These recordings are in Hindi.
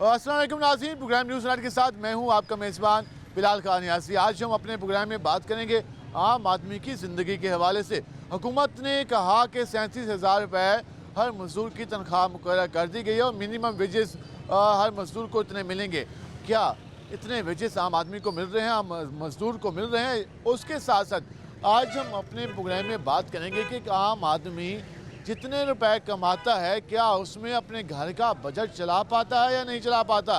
अस्सलाम वालेकुम नाज़रीन, प्रोग्राम न्यूज़ नाइट के साथ मैं हूं आपका मेज़बान बिलाल खान यासी। आज हम अपने प्रोग्राम में बात करेंगे आम आदमी की ज़िंदगी के हवाले से। हुकूमत ने कहा कि 37,000 रुपये हर मज़दूर की तनख्वाह मुकर्रर कर दी गई है और मिनिमम वेजेस हर मज़दूर को इतने मिलेंगे। क्या इतने वेजेस आम आदमी को मिल रहे हैं, आम मज़दूर को मिल रहे हैं? उसके साथ साथ आज हम अपने प्रोग्राम में बात करेंगे कि आम आदमी जितने रुपए कमाता है क्या उसमें अपने घर का बजट चला पाता है या नहीं चला पाता।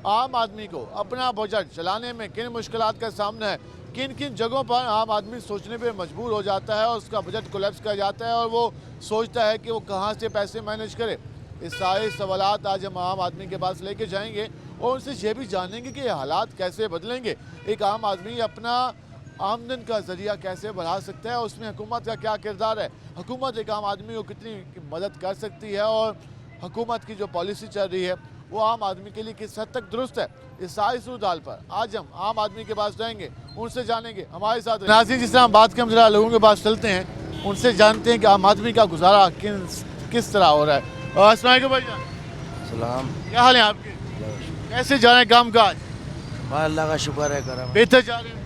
आम आदमी को अपना बजट चलाने में किन मुश्किलात का सामना है, किन किन जगहों पर आम आदमी सोचने पे मजबूर हो जाता है और उसका बजट कोलैप्स कर जाता है और वो सोचता है कि वो कहाँ से पैसे मैनेज करे। इस सारे सवालात आज हम आम आदमी के पास लेके जाएंगे और उनसे ये भी जानेंगे कि हालात कैसे बदलेंगे, एक आम आदमी अपना आमदन का ज़रिया कैसे बढ़ा सकता है, उसमें हुकूमत का क्या किरदार है, हुकूमत एक आम आदमी को कितनी मदद कर सकती है और हुकूमत की जो पॉलिसी चल रही है वो आम आदमी के लिए किस हद तक दुरुस्त है। इस सारी सूरत पर आज हम आम आदमी के पास जाएंगे, उनसे जानेंगे। हमारे साथ नाज़रीन, जिस तरह हम बात के हम जरा लोगों के पास चलते हैं, उनसे जानते हैं कि आम आदमी का गुजारा किस तरह हो रहा है। और अस्सलाम वालेकुम भाईजान। सलाम। क्या हाल है आपके, कैसे जा रहे हैं काम काज? अल्लाह का शुक्र है, करम बेहतर जा रहे हैं।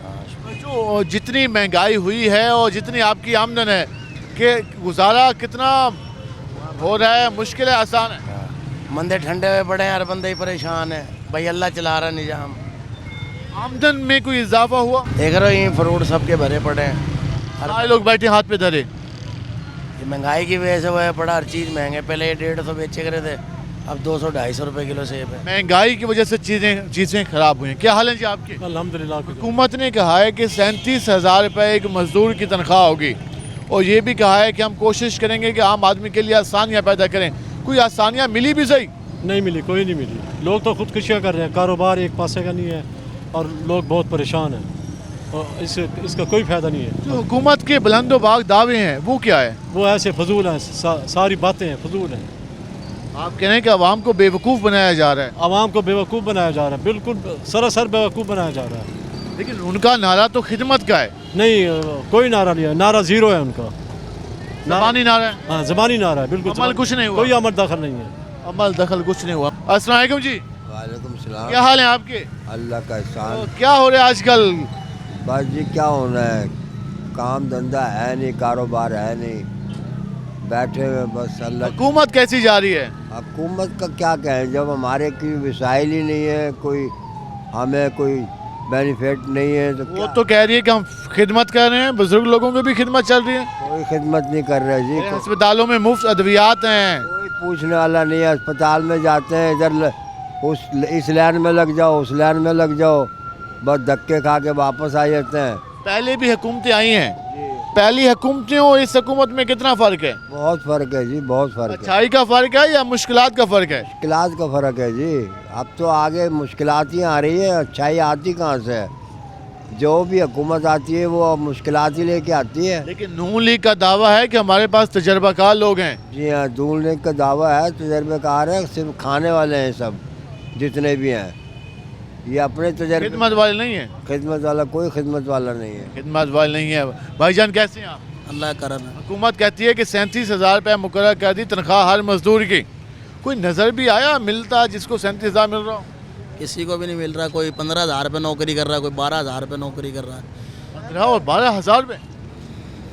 जो जितनी महंगाई हुई है और जितनी आपकी आमदन है कि गुजारा कितना हो रहा है, मुश्किल है आसान है? मंदे ठंडे हुए पड़े हैं, हर बंदे ही परेशान है भाई, अल्लाह चला रहा निजाम। आमदन में कोई इजाफा हुआ? देख रहे हो ये फ्रूट सबके भरे पड़े हैं, सारे लोग बैठे हाथ पे धरे। ये महंगाई की वजह से वो है पड़ा, हर चीज़ महंगे। पहले ये 150 बेचे करे थे, अब 200-250 रुपये किलो सेब है। महंगाई की वजह से चीज़ें खराब हुई हैं। क्या हाल है जी आपके? अल्हम्दुलिल्लाह। हुकूमत ने कहा है कि 37,000 रुपये एक मजदूर की तनख्वाह होगी और ये भी कहा है कि हम कोशिश करेंगे कि आम आदमी के लिए आसानियाँ पैदा करें। कोई आसानियाँ मिली भी सही? नहीं मिली, कोई नहीं मिली। लोग तो खुदकुशियाँ कर रहे हैं, कारोबार एक पासे का नहीं है और लोग बहुत परेशान हैं और इसका कोई फ़ायदा नहीं है। जो हुकूमत के बुलंदोबाग दावे हैं वो क्या है? वो ऐसे फजूल हैं, सारी बातें हैं फजूल हैं। आप कह रहे हैं कि आवाम को बेवकूफ़ बनाया जा रहा है? आवाम को बेवकूफ़ बनाया जा रहा है, बिल्कुल सरासर बेवकूफ़ बनाया जा रहा है। लेकिन उनका नारा तो खिदमत का है। नहीं, कोई नारा नहीं है, नारा ज़ीरो है उनका। ज़बानी नारा है? हाँ, ज़बानी नारा है, बिल्कुल। अमल कुछ नहीं हुआ? कोई अमल दखल नहीं है। अमल दखल कुछ नहीं हुआ। अस्सलाम वालेकुम जी। वालेकुम सलाम। क्या हाल है आपके? अल्लाह का एहसान। तो क्या हो रहा है आजकल? बस जी क्या होना है, काम धंधा है नहीं, कारोबार है नहीं, बैठे हुए बस। अल्लाह हुकूमत कैसी जा रही है? हुकूमत का क्या कहें, जब हमारे की वसाइल ही नहीं है, कोई हमें कोई बेनिफिट नहीं है तो वो क्या? तो कह रही है कि हम खिदमत कर रहे हैं, बुजुर्ग लोगों की भी खिदमत चल रही है। कोई खिदमत नहीं कर रहे जी। अस्पतालों में मुफ्त अद्वियात हैं। कोई पूछने वाला नहीं है। अस्पताल में जाते हैं, इधर इस लाइन में लग जाओ, उस लाइन में लग जाओ, बस धक्के खा के वापस आ जाते हैं। पहले भी हुकूमतें आई हैं, पहली हुकूमतें और इस हुकूमत में कितना फ़र्क है? बहुत फ़र्क है जी, बहुत फ़र्क है। अच्छाई का फ़र्क है या मुश्किलात का फ़र्क है? मुश्किलात का फ़र्क है जी। अब तो आगे मुश्किलात ही आ रही है, अच्छाई आती कहाँ से है? जो भी हुकूमत आती है वो मुश्किलात ही लेके आती है। लेकिन नून लीग का दावा है कि हमारे पास तजर्बाकार लोग हैं। जी हाँ, नून लीग का दावा है, तजर्बेकार है, सिर्फ खाने वाले हैं सब जितने भी हैं, ये अपने तजर्बे। खिदमत वाले नहीं है? खिदमत वाला कोई खिदमत वाला नहीं है। खिदमत वाले नहीं है। भाईजान कैसे हैं आप? अल्लाह का करम है। हुकूमत कहती है कि 37,000 रुपये मुकर्रर कर दी तनख्वाह हर मजदूर की। कोई नज़र भी आया मिलता जिसको 37,000 मिल रहा हो? किसी को भी नहीं मिल रहा। कोई 15,000 रुपये नौकरी कर रहा है, कोई 12,000 रुपये नौकरी कर रहा है 15 और 12,000 रुपये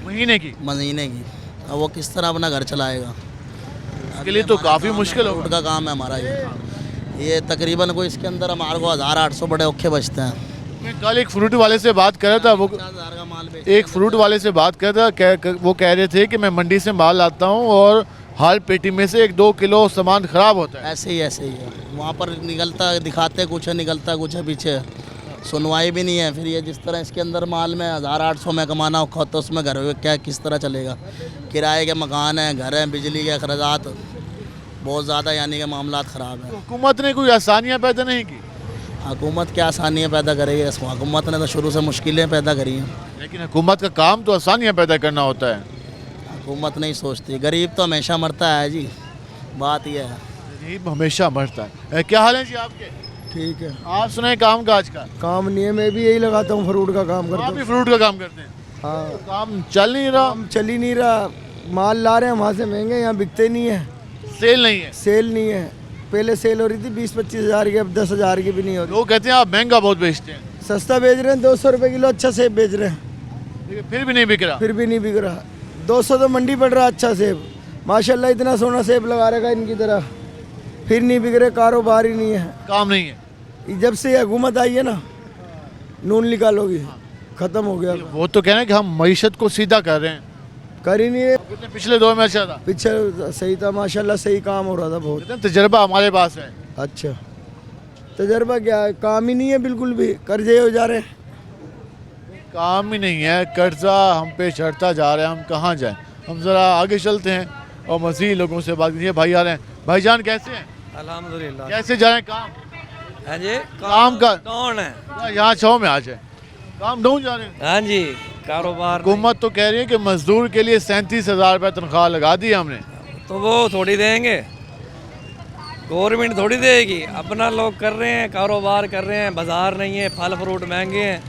महीने की? महीने की। अब वो किस तरह अपना घर चलाएगा? इसके लिए तो काफ़ी मुश्किल होगा। फ्रूट का काम है हमारा ये तकरीबन कोई इसके अंदर हमारे को 1,800 बड़े औखे बचते हैं। मैं कल एक फ्रूट वाले से बात कर रहा था, वो 50,000 का माल एक फ्रूट वाले से बात कर रहा था, वो कह रहे थे कि मैं मंडी से माल लाता हूँ और हर पेटी में से 1-2 किलो सामान ख़राब होता है। ऐसे ही है। वहाँ पर निकलता दिखाते कुछ है, निकलता कुछ है, पीछे सुनवाई भी नहीं है। फिर ये जिस तरह इसके अंदर माल में 1,800 में कमाना होता तो उसमें घर क्या किस तरह चलेगा? किराए के मकान हैं, घर हैं, बिजली के अखराजात बहुत ज़्यादा, यानी कि मामला ख़राब है। हुकूमत ने कोई आसानियाँ पैदा नहीं की? हुकूमत क्या आसानियाँ पैदा करेगी? हुकूमत ने तो शुरू से मुश्किलें पैदा करी हैं। लेकिन हुकूमत का काम तो आसानियाँ पैदा करना होता है। हुकूमत नहीं सोचती, गरीब तो हमेशा मरता है जी, बात यह है। गरीब हमेशा मरता है। क्या हाल है जी आपके? ठीक है। आप सुनाए काम काज का? काम नहीं है, मैं भी यही लगाता हूँ, फ्रूट का काम करता आप हूँ। भी फ्रूट का काम करते हैं? हाँ, तो काम चल नहीं रहा? काम चल ही नहीं रहा। माल ला रहे हैं वहाँ से महंगे, यहाँ बिकते नहीं है, सेल नहीं है। सेल नहीं है। पहले सेल हो रही थी 20-25 हज़ार की, अब 10 हज़ार की भी नहीं हो रही। लोग कहते हैं आप महंगा बहुत बेचते हैं, सस्ता बेच रहे हैं, 200 रुपये किलो अच्छा सेब बेच रहे हैं, लेकिन फिर भी नहीं बिक रहा। फिर भी नहीं बिक रहा। 200 तो मंडी पड़ रहा अच्छा सेब, माशाल्लाह इतना सोना सेब लगा रखा इनकी तरह, फिर नहीं बिक रहे, कारोबार ही नहीं है। काम नहीं है। जब से हुकूमत आई है ना, नून निकालोगी, ख़त्म हो गया। वो तो कह रहे हैं कि हम मईशत को सीधा कर रहे हैं। कर ही नहीं है। कितने पिछले दौर में अच्छा था, पीछे सही था माशाल्लाह, सही काम हो रहा था बहुत। कितना तजर्बा हमारे पास है। अच्छा तजर्बा क्या है, काम ही नहीं है बिल्कुल भी, कर्जे हो जा रहे हैं। काम ही नहीं है, कर्जा हम पे चढ़ता जा रहा है, हम कहाँ जाएं। हम ज़रा आगे चलते हैं और मज़ीद लोगों से बात कीजिए। भाई आ रहे हैं, भाईजान कैसे हैं? अल्हम्दुलिल्लाह। कैसे जा रहे हैं काम? हाँ जी, काम का कौन है? यहाँ छाव में आ जाए, काम ढूंढ जा रहे हैं। हाँ जी, कारोबार हुकूमत तो कह रही है कि मजदूर के लिए 37,000 रुपये तनख्वाह लगा दी हमने। तो वो थोड़ी देंगे, गवर्नमेंट थोड़ी देगी। अपना लोग कर रहे हैं, कारोबार कर रहे हैं, बाजार नहीं है, फल फ्रूट महंगे हैं,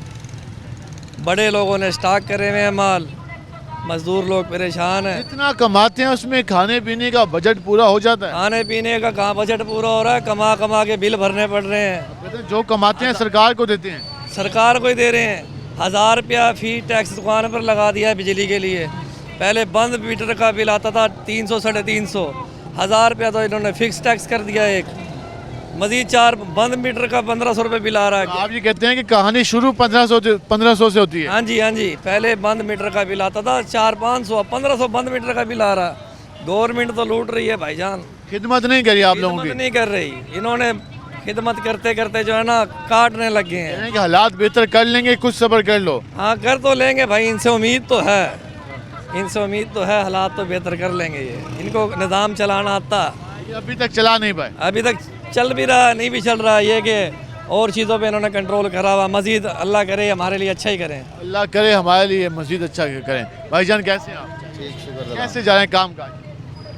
बड़े लोगों ने स्टॉक करे हुए हैं माल, मजदूर लोग परेशान हैं। जितना कमाते हैं उसमें खाने पीने का बजट पूरा हो जाता है। खाने पीने का कहाँ बजट पूरा हो रहा है, कमा कमा के बिल भरने पड़ रहे हैं। कहते हैं जो कमाते हैं सरकार को देते हैं। सरकार को ही दे रहे हैं। 1000 रुपया फी टैक्स दुकान पर लगा दिया है बिजली के लिए। पहले बंद मीटर का बिल आता था 300 साढ़े 300, 1000 रुपया तो इन्होंने फिक्स टैक्स कर दिया एक। मजीद 4 बंद मीटर का 1500 रुपये बिल आ रहा है। आप ये कहते हैं कि कहानी शुरू 1500 से होती है। हाँ जी, पहले बंद मीटर का बिल आता था 400-500, 1500 बंद मीटर का बिल आ रहा। गवर्नमेंट तो लूट रही है भाईजान, खिदमत नहीं करी आप लोगों खिदमत की। नहीं कर रही। इन्होंने खिदमत करते करते जो है ना काटने लग गए हैं। कहते हैं कि हालात बेहतर कर लेंगे, कुछ सब्र कर लो। हाँ कर तो लेंगे भाई, इनसे उम्मीद तो है, इनसे उम्मीद तो है, हालात तो बेहतर कर लेंगे। ये इनको निज़ाम चलाना आता, ये अभी तक चला नहीं पाए। अभी तक चल भी रहा, नहीं भी चल रहा। ये कि और चीज़ों पे इन्होंने कंट्रोल करा हुआ। मजीद अल्लाह करे हमारे लिए अच्छा ही करें। अल्लाह करे हमारे लिए मजीद अच्छा करें। भाईजान कैसे हैं आप? ठीक, शुक्र कैसे जा रहे हैं काम काज?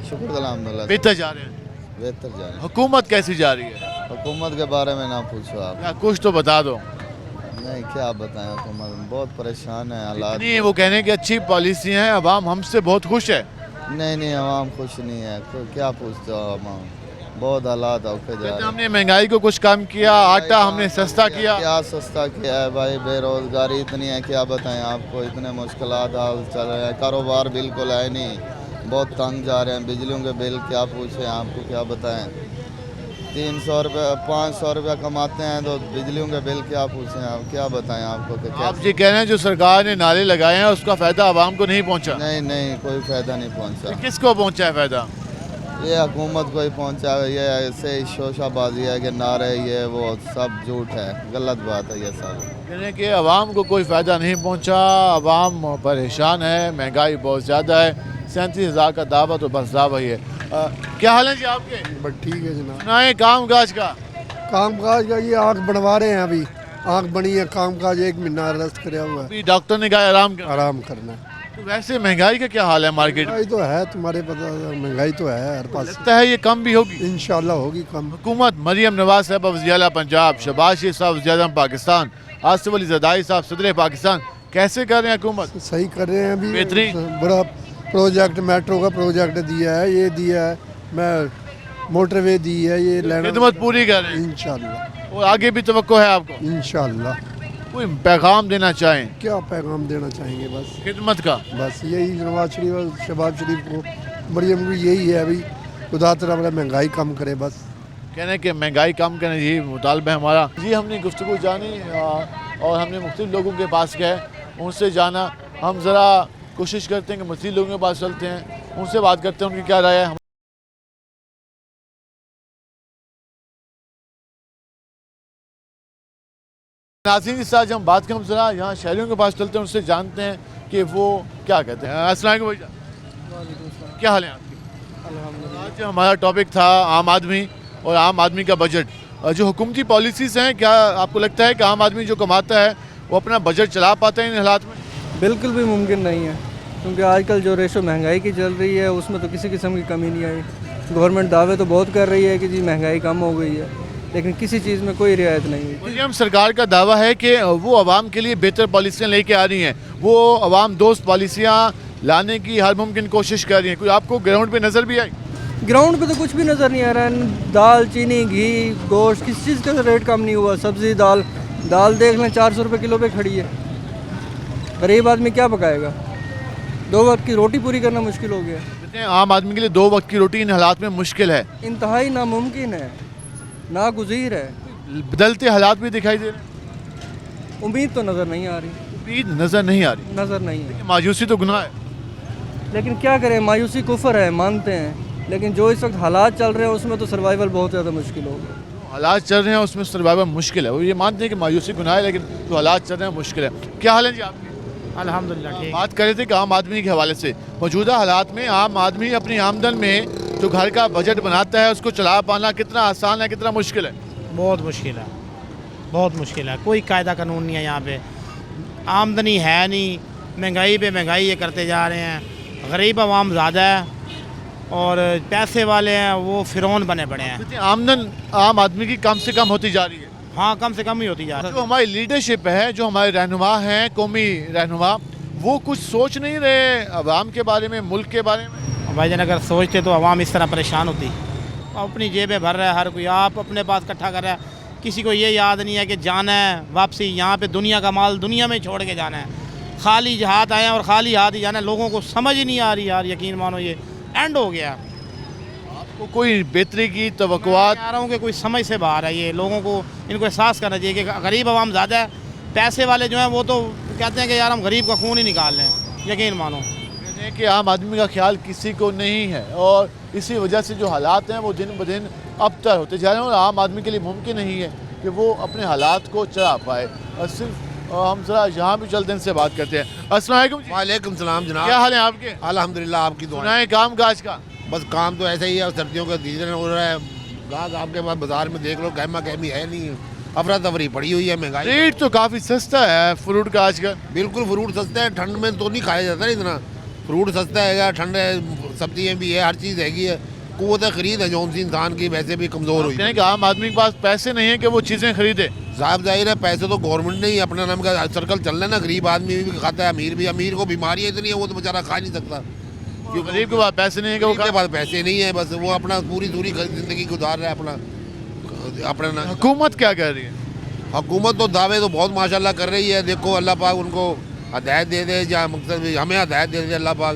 शुक्र अल्हम्दुलिल्लाह, बेहतर जा रहे हैं। बेहतर जा रहे हैं। हुकूमत कैसी जा रही है? हुकूमत के बारे में ना पूछो आप, या कुछ तो बता दो। नहीं क्या बताएं, हुकूमत बहुत परेशान है हालात। नहीं, वो कहने की अच्छी पॉलिसी है, अवाम हमसे बहुत खुश है। नहीं आवाम खुश नहीं है, क्या पूछते हो आवाम, बहुत हालात औखे जा कहते हैं रहे हमने महंगाई को कुछ कम किया, आटा हमने सस्ता किया। क्या सस्ता किया है भाई, बेरोजगारी इतनी है, क्या बताएं आपको, इतने मुश्किलात हाल चल रहे हैं, कारोबार बिल्कुल है नहीं, बहुत तंग जा रहे हैं। बिजलियों के बिल क्या पूछें आपको, क्या बताएं, 300 रुपये 500 रुपया कमाते हैं तो बिजलियों के बिल क्या पूछें आप, क्या बताएं आपको कि क्या। आप ये कह रहे हैं जो सरकार ने नारे लगाए हैं उसका फायदा आवाम को नहीं पहुंचा। नहीं कोई फ़ायदा नहीं पहुंचा, किसको पहुंचा है फायदा? ये हुकूमत को ही पहुंचा है। ये ऐसे ही शोशाबाजी है कि नारे ये वो सब झूठ है, गलत बात है ये सब। कहने कि आवाम को कोई फ़ायदा नहीं पहुंचा, आवाम परेशान है, महंगाई बहुत ज़्यादा है, 37,000 का दावा तो बस दावा ही है। क्या हाल है जी आपके? बट ठीक है जनाब। सुनाए काम काज का। काम काज का ये आँख बनवा रहे हैं, अभी आँख बनी है, काम काज 1 महीना रेस्ट कराया हुआ है, अभी डॉक्टर ने कहा आराम कर। आराम करना है। तो वैसे महंगाई का क्या हाल है मार्केट में? महंगाई तो है, तुम्हारे पता, महंगाई तो है हर पास। लगता है ये कम भी होगी। इंशाल्लाह होगी कम। हुकूमत मरियम नवाज साहब वज़ीर-ए-आला पंजाब, शहबाज शरीफ साहब वज़ीर-ए-आज़म पाकिस्तान, आसिफ अली ज़रदारी साहब सदर पाकिस्तान कैसे कर रहे हैं हुकूमत? सही कर रहे हैं अभी। बेहतरीन। बड़ा प्रोजेक्ट, मेट्रो का प्रोजेक्ट दिया है, ये दिया है, मैं मोटरवे दी है, ये लेना खिदमत पूरी कर रहे हैं इंशाल्लाह। और आगे भी तवक्को है आपको? इंशाल्लाह। कोई पैगाम देना चाहें क्या पैगाम देना चाहेंगे, बस खिदमत का? बस यही नवाज शरीफ और शहबाज शरीफ को, मरियम को यही है अभी, खुदा तआला महंगाई कम करे बस। कहने कि महंगाई कम करने यही मुतालबा है हमारा। जी हमने गुफ्तगू जानी और हमने मुख्तलिफ लोगों के पास गए, उनसे जाना। हम ज़रा कोशिश करते हैं कि मज़ीद लोगों के पास चलते हैं, उनसे बात करते हैं उनकी क्या राय है। नाज़रीन इस आज हम बात करें, हम ज़रा यहाँ शहरियों के पास चलते हैं, उनसे जानते हैं कि वो क्या कहते हैं। अस्सलाम वालेकुम भैया, क्या हाल है आपकी? आज हमारा टॉपिक था आम आदमी और आम आदमी का बजट। जो हुकूमती पॉलिसीज़ हैं, क्या आपको लगता है कि आम आदमी जो कमाता है वो अपना बजट चला पाता है इन हालात में? बिल्कुल भी मुमकिन नहीं है, क्योंकि आजकल जो रेशो महंगाई की चल रही है उसमें तो किसी किस्म की कमी नहीं आई। गवर्नमेंट दावे तो बहुत कर रही है कि जी महंगाई कम हो गई है, लेकिन किसी चीज़ में कोई रियायत नहीं है। मरियम सरकार का दावा है कि वो आवाम के लिए बेहतर पॉलिसियाँ लेके आ रही हैं, वो आवाम दोस्त पॉलिसियाँ लाने की हर मुमकिन कोशिश कर रही हैं। कोई आपको ग्राउंड पे नज़र भी आई? ग्राउंड पे तो कुछ भी नज़र नहीं आ रहा है। दाल, चीनी, घी, गोश्त, किसी चीज़ का रेट कम नहीं हुआ। सब्ज़ी, दाल देख लें 400 रुपये किलो पे खड़ी है। गरीब आदमी क्या पकाएगा? 2 वक्त की रोटी पूरी करना मुश्किल हो गया। कहते हैं आम आदमी के लिए 2 वक्त की रोटी इन हालात में मुश्किल है। इंतहाई नामुमकिन है, नागुज़ीर है। बदलते हालात भी दिखाई दे रहे हैं, उम्मीद तो नज़र नहीं आ रही, उम्मीद नज़र नहीं आ रही। नज़र नहीं है। मायूसी तो गुनाह है। लेकिन क्या करें, मायूसी कुफर है, मानते हैं, लेकिन जो इस वक्त हालात चल रहे हैं उसमें तो सर्वाइवल बहुत ज़्यादा मुश्किल हो गया। हालात चल रहे हैं उसमें सर्वाइवल मुश्किल है। वो ये मानते हैं कि मायूसी गुनाह है, लेकिन जो हालात चल रहे हैं मुश्किल है। क्या हाल है जी आपके? अल्हम्दुलिल्लाह ठीक। बात कर रहे थे कि आम आदमी के हवाले से मौजूदा हालात में आम आदमी अपनी आमदन में जो घर का बजट बनाता है उसको चला पाना कितना आसान है, कितना मुश्किल है? बहुत मुश्किल है, बहुत मुश्किल है। कोई कायदा कानून नहीं है यहाँ पे, आमदनी है नहीं, महंगाई पे महंगाई ये करते जा रहे हैं। गरीब आवाम ज़्यादा है और पैसे वाले हैं वो फिरौन बने पड़े हैं। कहते हैं आमदन आम आदमी की कम से कम होती जा रही है। हाँ, कम से कम ही होती जा रही जो हमारी लीडरशिप है, जो हमारे रहनुमा हैं, कौमी रहनुमा, वो कुछ सोच नहीं रहे अवाम के बारे में, मुल्क के बारे में। है। भाईजान अगर सोचते तो आवाम इस तरह परेशान होती। अपनी जेबें भर रहा है हर कोई, आप अपने पास इकट्ठा कर रहा है। किसी को ये याद नहीं है कि जाना है वापसी, यहाँ पे दुनिया का माल दुनिया में छोड़ के जाना है। खाली हाथ आए हैं और खाली हाथ ही जाना है। लोगों को समझ ही नहीं आ रही यार, यकीन मानो ये एंड हो गया। आपको कोई बेहतरी की तवक्कुआत? आ रहा हूँ कि कोई समझ से बाहर है ये। लोगों को इनको एहसास करना चाहिए कि गरीब आवाम ज़्यादा है, पैसे वाले जो हैं वो तो कहते हैं कि यार हम गरीब का खून ही निकाल लें। यकीन मानो कहते हैं कि आम आदमी का ख्याल किसी को नहीं है और इसी वजह से जो हालात हैं वो दिन ब दिन अबतर होते जा रहे हैं और आम आदमी के लिए मुमकिन नहीं है कि वो अपने हालात को चला पाए। और सिर्फ हम जरा यहाँ भी चलते हैं, इनसे बात करते हैं। अस्सलाम वालेकुम जी। वालेकुम सलाम जनाब। क्या हाल है आपके? अल्हम्दुलिल्लाह, आपकी दुआ। सुनाए काम काज का? बस काम तो ऐसा ही है, सर्दियों का सीजन हो रहा है। गाहक आपके पास बाजार में देख लो, गहमा गहमी है नहीं, अफरा तफरी पड़ी हुई है। महंगाई रेट तो काफ़ी सस्ता है फ्रूट का आजकल। बिल्कुल, फ्रूट सस्ता है। ठंड में तो नहीं खाया जाता ना इतना। फ्रूट सस्ता है, ठंड है, सब्जियाँ भी है, हर चीज़ हैगी है। कुव्वत खरीद है जो सी इंसान की वैसे भी कमज़ोर हुई है। कि आम आदमी के पास पैसे नहीं है कि वो चीज़ें खरीदे। साहब जाहिर है, पैसे तो गवर्नमेंट ने ही अपना नाम का सर्कल चल रहा है ना। गरीब आदमी भी खाता है, अमीर भी। अमीर को बीमारी इतनी है वो तो बेचारा खा नहीं सकता, क्योंकि गरीब के पास पैसे नहीं है कि वो उसके पास पैसे नहीं है। बस वो अपना पूरी ज़िंदगी गुजार रहा है अपना हुकूमत क्या कर रही है? हुकूमत तो दावे तो बहुत माशाल्लाह कर रही है। देखो अल्लाह पाक उनको हदायत दे दे, या मकसद हमें हदायत दे दे अल्लाह पाक।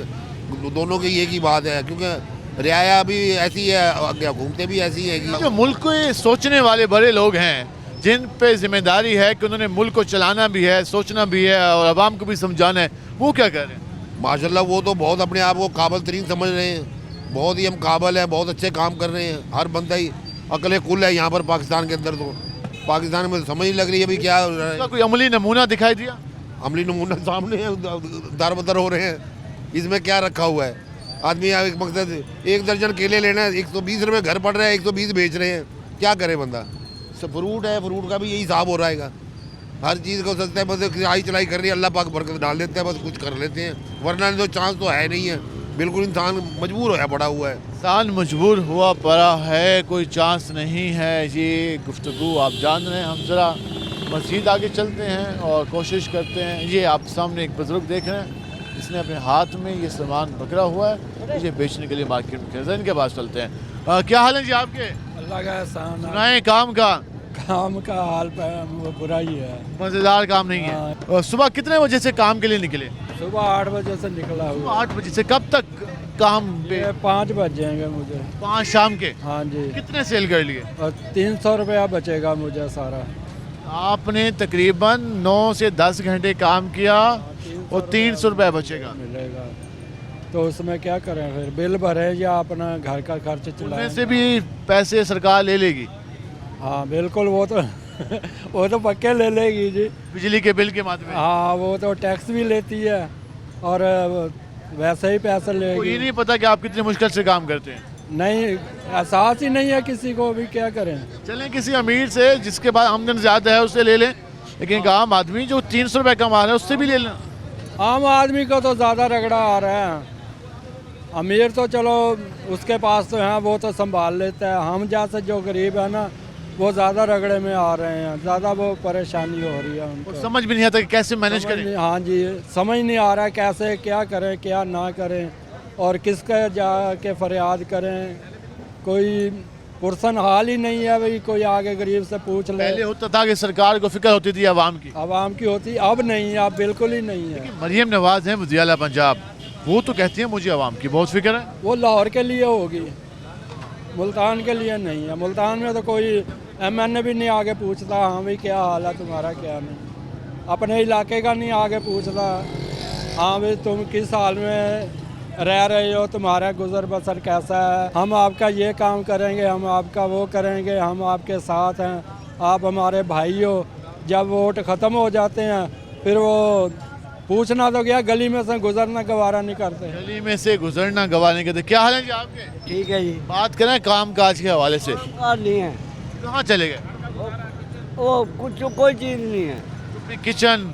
दोनों की एक ही बात है, क्योंकि रियाया भी ऐसी है, हुकूमतें भी ऐसी हैं। जो मुल्क को ये सोचने वाले बड़े लोग हैं, जिन पे जिम्मेदारी है कि उन्होंने मुल्क को चलाना भी है, सोचना भी है और आवाम को भी समझाना है, वो क्या कर रहे हैं? माशाल्लाह वो तो बहुत अपने आप को काबिल तरीन समझ रहे हैं। बहुत ही हम काबिल हैं, बहुत अच्छे काम कर रहे हैं। हर बंदा ही अकल कुल है यहाँ पर पाकिस्तान के अंदर। तो पाकिस्तान में समझ नहीं लग रही है अभी क्या हो रहा है। कोई अमली नमूना दिखाई दिया? अमली नमूना सामने है, दर बदर हो रहे हैं। इसमें क्या रखा हुआ है? आदमी एक मकसद 1 दर्जन केले लेना है, 120 रुपये घर पड़ रहा है, 120 बेच रहे हैं। क्या करे बंदा? फ्रूट है, फ्रूट का भी यही हिसाब हो रहा है। हर चीज़ को सस्ता है, बस आई चलाई कर रही है, अल्लाह पाक बरकत डाल देते हैं, बस कुछ कर लेते हैं। वरना तो चांस तो है नहीं है। बिल्कुल इंसान मजबूर होया पड़ा हुआ है। इंसान मजबूर हुआ पड़ा है, कोई चांस नहीं है। ये गुफ्तगू आप जान रहे हैं। हम ज़रा मज़ीद आगे चलते हैं और कोशिश करते हैं। ये आप सामने एक बुज़ुर्ग देख रहे हैं, इसने अपने हाथ में ये सामान पकड़ा हुआ है, ये बेचने के लिए मार्केट में खरीदा। इनके पास चलते हैं। क्या हाल है जी आपके? अल्लाह का एहसान है। सुनाए काम का हाल बुरा ही है, मज़ेदार काम नहीं है। और सुबह कितने बजे से काम के लिए निकले? सुबह 8 बजे से निकला हुआ। 8 बजे से कब तक काम पे? 5 बज जाएंगे मुझे। 5 शाम के? हाँ जी। कितने सेल कर लिए? और 300 रुपया बचेगा मुझे सारा। आपने तकरीबन 9 से 10 घंटे काम किया और 300 रुपया बचेगा मिलेगा, तो उसमें क्या करें फिर? बिल भरे या अपना घर का खर्च चलाएं? से भी पैसे सरकार ले लेगी? हाँ बिल्कुल, वो तो वो तो पक्के ले लेगी जी। बिजली के बिल के माध्यम? हाँ, वो तो टैक्स भी लेती है और वैसे ही पैसे लेगी। ये नहीं पता कि आप कितनी मुश्किल से काम करते हैं। नहीं, एहसास ही नहीं है किसी को भी। क्या करें? चलें किसी अमीर से जिसके पास आमदन ज़्यादा है उससे ले लें, लेकिन एक आम आदमी जो 300 रुपये कमा रहा है उससे भी ले लें। आम आदमी को तो ज़्यादा रगड़ा आ रहा है। अमीर तो चलो उसके पास तो है, वो तो संभाल लेता है। हम जैसे जो गरीब है ना, वो ज़्यादा रगड़े में आ रहे हैं, ज़्यादा वो परेशानी हो रही है उनको। समझ भी नहीं आता कि कैसे मैनेज करें। हाँ जी, समझ नहीं आ रहा है कैसे क्या करें, क्या ना करें और किसका जा के फरियाद करें। कोई पुरसन हाल ही नहीं है भाई, कोई आगे गरीब से पूछ ले। पहले होता था कि सरकार को फिक्र होती थी आवाम की, आवाम की होती, अब नहीं है, अब बिल्कुल ही नहीं है। मरियम नवाज हैं वज़ीर आला पंजाब, वो तो कहती हैं मुझे आवाम की बहुत फिक्र है। वो लाहौर के लिए होगी, मुल्तान के लिए नहीं है। मुल्तान में तो कोई MNA भी नहीं आगे पूछता, हाँ भाई क्या हाल है तुम्हारा, क्या नहीं। अपने इलाके का नहीं आगे पूछता, हाँ भाई तुम किस हाल में रह रहे हो, तुम्हारा गुजर बसर कैसा है, हम आपका ये काम करेंगे, हम आपका वो करेंगे, हम आपके साथ हैं, आप हमारे भाई हो। जब वोट ख़त्म हो जाते हैं फिर वो पूछना तो गया, गली में से गुजरना गवारा नहीं करते। गली में से गुजरना गवारा नहीं करते। क्या हाल है जी आपके? ठीक है जी। बात करें काम काज के हवाले से, नहीं है, कहाँ चले गए? वो कुछ कोई चीज़ नहीं है। किचन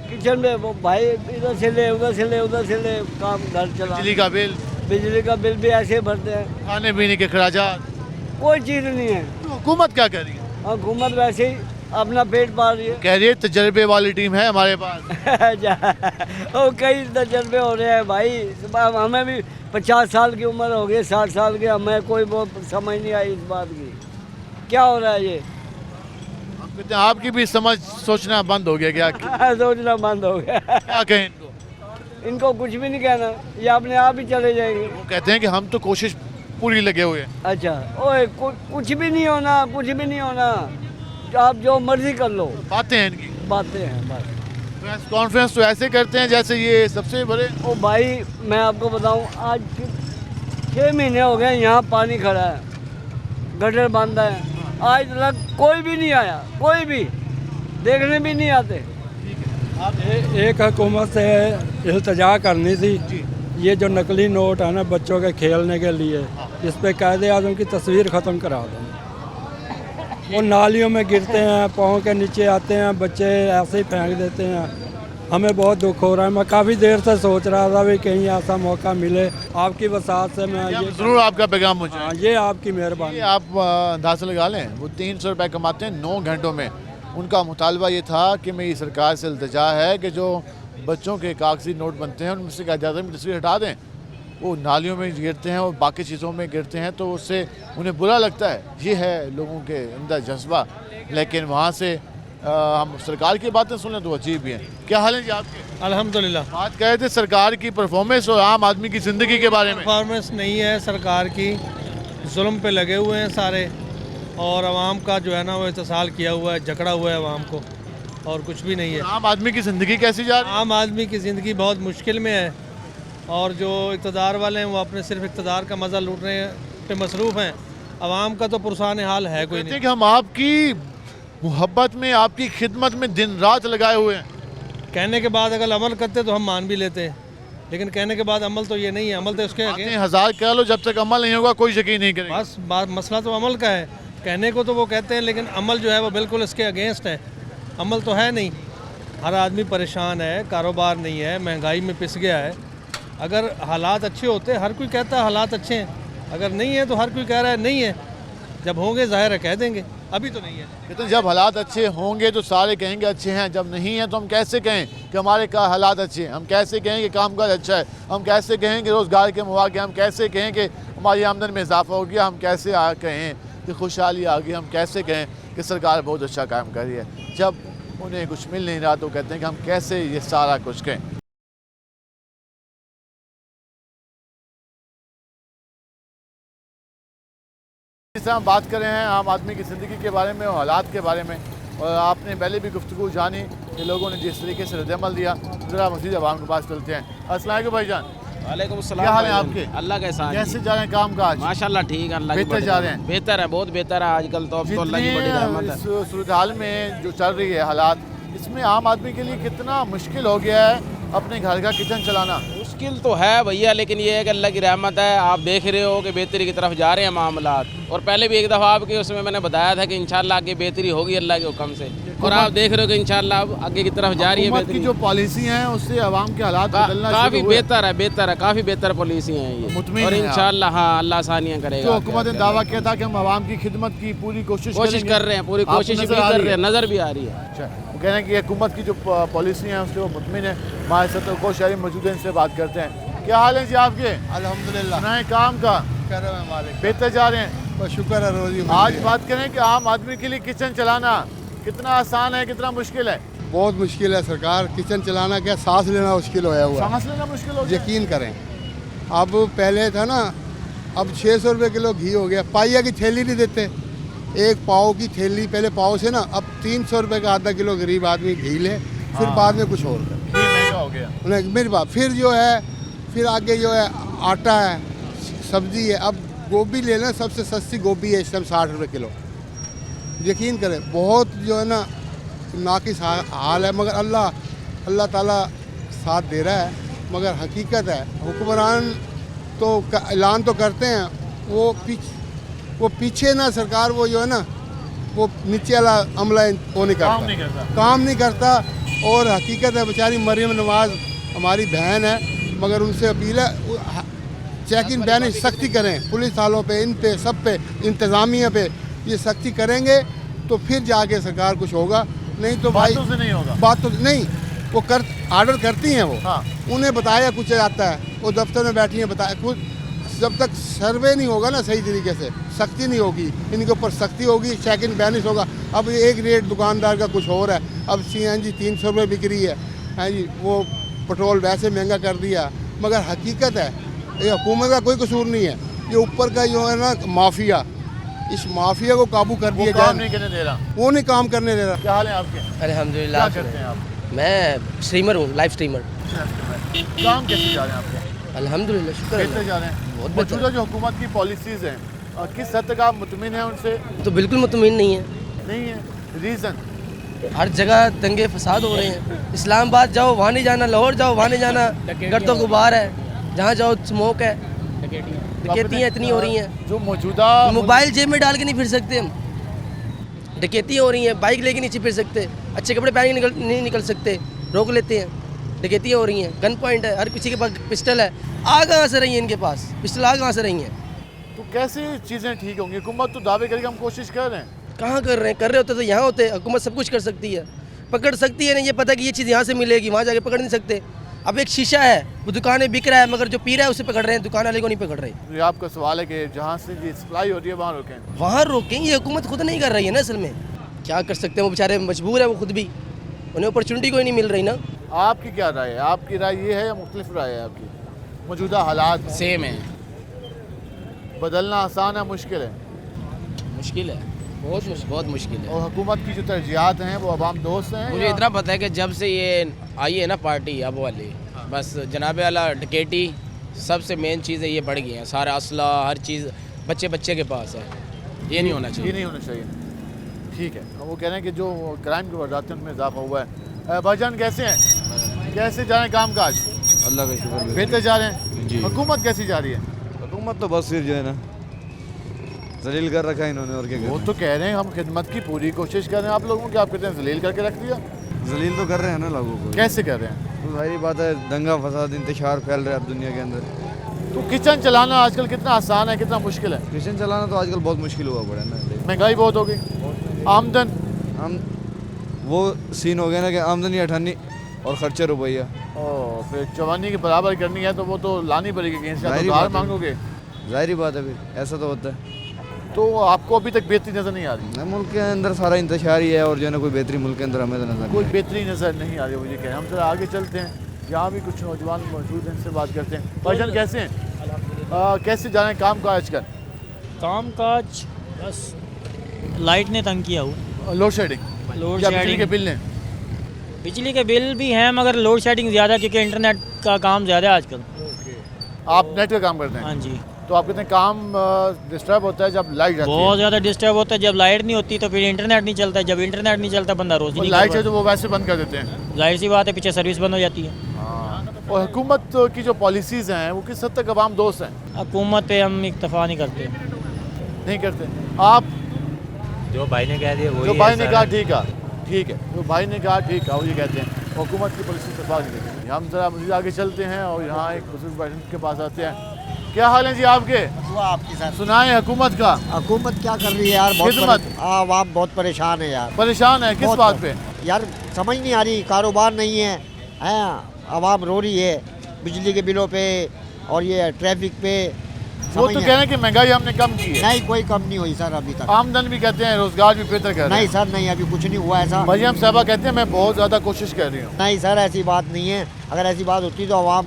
किचन में वो भाई इधर से ले उधर से ले उधर से ले, काम घर चला। बिजली का बिल भी ऐसे भरते हैं। खाने पीने के खर्चात, कोई चीज़ नहीं है। तो हुकूमत क्या कर रही है? हुकूमत वैसे ही अपना पेट पाल रही है। कह रही है तजर्बे वाली टीम है हमारे पास। वो कई तजर्बे हो रहे हैं भाई, हमें भी 50 साल की उम्र हो गई, 60 साल की, हमें कोई वो समझ नहीं आई इस बात की क्या हो रहा है। ये कहते हैं आपकी भी समझ सोचना बंद हो गया क्या? सोचना बंद हो गया। क्या कहें इनको? इनको कुछ भी नहीं कहना, ये अपने आप ही चले जाएंगे। वो कहते हैं कि हम तो कोशिश पूरी लगे हुए हैं। अच्छा, ओए कुछ भी नहीं होना, कुछ भी नहीं होना, आप जो मर्जी कर लो। बातें हैं इनकी, बातें हैं बस। प्रेस कॉन्फ्रेंस तो ऐसे करते हैं जैसे ये सबसे बड़े। ओ भाई मैं आपको बताऊं, आज 6 महीने हो गए यहाँ पानी खड़ा है, गटर बंद है, आज तक कोई भी नहीं आया, कोई भी देखने भी नहीं आते। एक हुकूमत से इल्तिजा करनी थी, ये जो नकली नोट है ना बच्चों के खेलने के लिए, इस पे कायदे आज़म की तस्वीर ख़त्म करा दें। वो नालियों में गिरते हैं, पाँव के नीचे आते हैं, बच्चे ऐसे ही फेंक देते हैं। हमें बहुत दुख हो रहा है। मैं काफ़ी देर से सोच रहा था भी कहीं ऐसा मौका मिले, आपकी वसात से मैं ये जरूर आपका पैगाम मुझे। हाँ, ये आपकी मेहरबानी। ये आप अंदाज़ा लगा लें, वो 300 रुपये कमाते हैं 9 घंटों में। उनका मुतालबा ये था कि मेरी सरकार से इल्तिजा है कि जो बच्चों के कागजी नोट बनते हैं उनमें से कायदे में तस्वीर हटा दें। वो नालियों में गिरते हैं और बाकी चीज़ों में गिरते हैं, तो उससे उन्हें बुरा लगता है। ये है लोगों के अंदर जज्बा। लेकिन वहाँ से हम सरकार की बातें सुनें तो अजीब ही हैं। क्या हाल है जी आपके? अल्हम्दुलिल्लाह। बात कह रहे थे सरकार की परफॉर्मेंस और आम आदमी की ज़िंदगी के बारे में। परफॉर्मेंस नहीं है सरकार की, जुल्म पे लगे हुए हैं सारे, और आवाम का जो है ना वो इत्तेसाल किया हुआ है, जकड़ा हुआ है आवाम को, और कुछ भी नहीं है। आम आदमी की ज़िंदगी कैसी जा रही है? आम आदमी की ज़िंदगी बहुत मुश्किल में है, और जो इक़्तिदार वाले हैं वो अपने सिर्फ इक़्तिदार का मज़ा लूट रहे हैं, पे मसरूफ़ हैं। आवाम का तो पुरसान हाल है कोई नहीं। कि हम आपकी मोहब्बत में, आपकी खिदमत में दिन रात लगाए हुए हैं। कहने के बाद अगर अमल करते तो हम मान भी लेते हैं, लेकिन कहने के बाद अमल तो ये नहीं है। अमल तो उसके आगे 1000 कह लो, जब तक अमल नहीं होगा कोई यकीन नहीं करेगा। बस मसला तो अमल का है। कहने को तो वो कहते हैं, लेकिन अमल जो है वो बिल्कुल इसके अगेंस्ट है। अमल तो है नहीं। हर आदमी परेशान है, कारोबार नहीं है, महंगाई में पिस गया है। अगर हालात अच्छे होते, हर कोई कहता है हालात अच्छे हैं, अगर नहीं है तो हर कोई कह रहा है नहीं है। जब होंगे ज़ाहिर है कह देंगे, अभी तो नहीं है। कहते हैं जब हालात अच्छे होंगे तो सारे कहेंगे अच्छे हैं, जब नहीं है तो हम कैसे कहें कि हमारे का हालात अच्छे हैं? हम कैसे कहें कि कामकाज अच्छा है? हम कैसे कहें कि रोज़गार के मौके? हम कैसे कहें कि हमारी आमदन में इजाफा हो गया? हम कैसे कहें कि खुशहाली आ गई? हम कैसे कहें कि सरकार बहुत अच्छा काम कर रही है? जब उन्हें कुछ मिल नहीं रहा तो कहते हैं कि हम कैसे ये सारा कुछ कहें। हम बात कर रहे हैं आम आदमी की ज़िंदगी के बारे में और हालात के बारे में, और आपने पहले भी गुफ्तगू जानी कि लोगों ने जिस तरीके से रद्द-ए-अमल दिया। ज़रा मज़ीद अवाम के पास चलते हैं। अस्सलाम वालेकुम भाईजान। वालेकुम सलाम। क्या हाल है आपके? अल्लाह के साथ। कैसे जा रहे हैं काम काज? माशाल्लाह ठीक है, अल्लाह की बेहतर जा रहे हैं? बेहतर है, बहुत बेहतर है आजकल तो। अब तो अल्लाह की बड़ी रहमत है। इस सूरत हाल में जो चल रही है हालात, इसमें आम आदमी के लिए कितना मुश्किल हो गया है अपने घर का किचन चलाना? मुश्किल तो है भैया, लेकिन ये है कि अल्लाह की रहमत है। आप देख रहे हो कि बेहतरी की तरफ जा रहे हैं मामलात, और पहले भी एक दफ़ा आपके उसमें मैंने बताया था कि इंशाल्लाह आगे बेहतरी होगी अल्लाह के हुक्म से, और आप देख रहे हो कि इंशाल्लाह अब आगे की तरफ जा रही है बेहतरी। की जो पॉलिसी हैं उससे आवाम के हालात बदलना काफ़ी बेहतर है, बेहतर है, काफ़ी बेहतर पॉलिसी हैं ये, और इंशाल्लाह हाँ अल्लाह आसानियाँ करेगा। तो हुकूमत ने दावा किया था कि हम आवाम की खिदमत की पूरी कोशिश कर रहे हैं, पूरी कोशिश भी कर रहे हैं, नज़र भी आ रही है। अच्छा, वो कह रहे हैं कि हुकूमत की जो पॉलिसी है उससे वो मुतमिन है। हमारे साथ को शहरी मौजूद हैं, इनसे बात करते हैं। क्या हाल है जी आपके? अल्हम्दुलिल्लाह। सुनाए काम का? करम है मालिक, बेहतर जा रहे हैं। बस शुक्र है रोजी। आज बात करें कि आम आदमी के लिए किचन चलाना कितना आसान है, कितना मुश्किल है। बहुत मुश्किल है सरकार, किचन चलाना क्या, सांस लेना मुश्किल होया हुआ है। सांस लेना मुश्किल हो गया। यकीन करें, अब पहले था ना, अब 600 रुपये किलो घी हो गया, पाइया की थैली नहीं देते, एक पाव की थैली, पहले पाव से ना अब 300 रुपये का आधा किलो गरीब आदमी घी ले, फिर बाद में कुछ और घी महंगा हो गया। मेरी बात, फिर जो है, फिर आगे जो है आटा है, सब्जी है, अब गोभी ले लें, सबसे सस्ती गोभी है इस टाइम 60 रुपये किलो। यकीन करें बहुत जो है ना नाकिस हाल है, मगर अल्लाह ताला साथ दे रहा है। मगर हकीकत है हुक्मरान तो ऐलान तो करते हैं, वो पीछे ना सरकार वो जो है ना वो नीचे वाला अमला वो नहीं करता, काम नहीं करता। और हकीकत है बेचारी मरियम नवाज़ हमारी बहन है, मगर उनसे अपील है चेक इन बैलेंस सख्ती करें, पुलिस वालों पे, इन पे, सब पे, इंतज़ामिया पे ये सख्ती करेंगे तो फिर जाके सरकार कुछ होगा, नहीं तो भाई बातों से नहीं होगा। बात तो नहीं, वो आर्डर करती हैं वो। हाँ। उन्हें बताया कुछ आता है, वो दफ्तर में बैठी हैं, बताया कुछ। जब तक सर्वे नहीं होगा ना सही तरीके से, सख्ती नहीं होगी, इनके ऊपर सख्ती होगी, चेक इन बैलेंस होगा। अब एक रेट दुकानदार का कुछ और है, अब CNG 300 रुपये बिक रही है, हाँ जी, वो पेट्रोल वैसे महंगा कर दिया। मगर हकीकत है ये हुकूमत का कोई कसूर नहीं है, ये ऊपर का जो है ना माफिया, इस माफिया को काबू कर दिया जाए। काम नहीं करने दे रहा, वो नहीं काम करने दे रहा। क्या हाल है आपके? अल्हम्दुलिल्लाह। क्या करते हैं आप? मैं स्ट्रीमर हूँ, लाइव स्ट्रीमर। काम कैसे जा रहे हैं आपके? अल्हम्दुलिल्लाह, शुक्र बेहतर जा रहे हैं। बहुत बेहतर। मौजूदा जो हुकूमत की पॉलिसीज़ हैं, किस हद तक आप मुतमिन हैं उनसे? तो बिल्कुल मुतमिन नहीं है, नहीं है। रीज़न? हर जगह दंगे फसाद हो रहे हैं। इस्लामाबाद जाओ वहाँ नहीं जाना, लाहौर जाओ वहाँ नहीं जाना, गर्दो गुबार है, जहाँ जाओ स्मोक है, डकैतियाँ इतनी हो रही हैं। जो मौजूदा मोबाइल जेब में डाल के नहीं फिर सकते हम, डकैतियाँ हो रही हैं, बाइक लेके नहीं फिर सकते, अच्छे कपड़े पहन के नहीं निकल सकते, रोक लेते हैं, डकैतियाँ हो रही हैं, गन पॉइंट है, हर किसी के पास पिस्टल है। आ कहाँ से रही है इनके पास पिस्टल, आ कहाँ से रही हैं? तो कैसे चीज़ें ठीक होंगी? हुकूमत तो दावे करके हम कोशिश कर रहे हैं। कहाँ कर रहे होते तो यहाँ होते। हुकूमत सब कुछ कर सकती है, पकड़ सकती है, नहीं ये पता कि ये चीज़ यहाँ से मिलेगी, वहाँ जाके पकड़ नहीं सकते। अब एक शीशा है, वो दुकान में बिक रहा है, मगर जो पी रहा है उसे पकड़ रहे हैं, दुकान वाले को नहीं पकड़ रहे। ये आपका सवाल है कि जहाँ से ये सप्लाई होती है वहाँ रोकें। वहाँ रोकें, ये हुकूमत खुद नहीं कर रही है ना। असल में क्या कर सकते हैं, वो बेचारे मजबूर है, वो खुद भी, उन्हें अपॉर्चुनिटी कोई नहीं मिल रही ना। आपकी क्या राय है? आपकी राय ये है या मुख्तलिफ राय है आपकी? मौजूदा हालात सेम है, बदलना आसान है मुश्किल है? मुश्किल है, बहुत मुश्किल है। और हुकूमत की जो तरजीहात हैं वो अवाम दोस्त हैं? मुझे इतना पता है कि जब से ये आई है ना पार्टी अब वाली, बस जनाबे वाला डकैती सबसे मेन चीज़ है, ये बढ़ गई है। सारा असला हर चीज़ बच्चे के पास है, ये नहीं होना ये चाहिए। नहीं होना चाहिए। ठीक है, वो कह रहे हैं कि जो क्राइम की वारदातें उनमें इजाफा हुआ है। भाईजान कैसे हैं? कैसे जा रहे हैं काम काज? अल्लाह का शुक्र। बेहतर जा रहे हैं जी। हुकूमत कैसी जा रही है? हुकूमत तो बस फिर जो है ना जलील कर रखा है इन्होंने, और क्या वो करें। तो कह रहे हैं हम खिदमत की पूरी कोशिश कर रहे हैं आप लोगों की, आप कहते हैं जलील करके रख दिया। जलील तो कर रहे हैं ना लोगों को। कैसे कर रहे हैं? तो जाहिर बात है, दंगा फसाद इंतशार फैल रहा है अब दुनिया के अंदर। तो किचन चलाना आजकल कितना आसान है, कितना मुश्किल है? किचन चलाना तो आजकल बहुत मुश्किल हुआ पड़ा है ना। महंगाई बहुत हो गई, आमदन हम वो सीन हो गया ना कि आमदनी 98 और खर्चे रुपया। और फिर जवानी के बराबर करनी है तो वो तो लानी पड़ेगी कहीं से, आप जाहिर उधार बात है। मांगोगे। जाहिर बात है, फिर ऐसा तो होता है तो आपको अभी तक बेहतरी नज़र नहीं आ रही? ना। मुल्क के अंदर सारा इंतशार ही है, और जो है ना कोई बेहतरी मुल्क के अंदर हमें तो नजर कोई नहीं। बेहतरी नज़र नहीं आ रही, मुझे कह रहे हैं। हम जरा आगे चलते हैं, यहाँ भी कुछ नौजवान मौजूद हैं, इनसे बात करते हैं। भाईजान कैसे हैं? कैसे जा रहे हैं काम काज कर? काम काज बस लाइट ने तंग किया हुआ। लोड शेडिंग लोड या बिजली शेडिंग के बिल ने? बिजली के बिल भी हैं, मगर लोड शेडिंग ज़्यादा, क्योंकि इंटरनेट का काम ज़्यादा है आजकल। आप नेट का काम करते हैं? हाँ जी। तो आप कहते हैं काम डिस्टर्ब होता है जब लाइट जाती बहुत है? ज़्यादा डिस्टर्ब होता है, जब लाइट नहीं होती तो फिर इंटरनेट नहीं चलता है, जब इंटरनेट नहीं चलता बंदा रोज़ी नहीं लाइट कर है तो वो वैसे बंद कर देते हैं। पाता। जाहिर सी बात है, पीछे सर्विस बंद हो जाती है। और हुकूमत की जो पॉलिसीज़ हैं वो किस हद तक अवाम दोस्त हैं? हुकूमत पे हम इक्तफा नहीं करते। नहीं करते आप? जो भाई ने कह दिया जो भाई ने कहा ठीक है, ठीक है, जो भाई ने कहा ठीक है, वो ये कहते हैं हुकूमत की पॉलिसी से बात नहीं करते। हम जरा मज़ीद आगे चलते हैं और यहाँ एक बुजुर्ग बैठने के पास आते हैं। क्या हाल है जी आपके? आपके साथ सुनाए हुकूमत का। हुकूमत क्या कर रही है यार, खिदमत। आवाम बहुत परेशान है यार। परेशान है किस बात पे? यार समझ नहीं आ रही, कारोबार नहीं है, आवाम रो रही है बिजली के बिलों पे और ये ट्रैफिक पे, वो तो कह रहे हैं कि महंगाई हमने कम की है। नहीं, कोई कम नहीं हुई सर अभी तक। आमदन भी कहते हैं, रोजगार भी बेहतर कर रहे नहीं हैं। सर, नहीं, अभी कुछ नहीं हुआ ऐसा। मरियम साहबा कहते हैं मैं बहुत ज़्यादा कोशिश कर रही हूँ। नहीं सर, ऐसी बात नहीं है। अगर ऐसी बात होती तो आवाम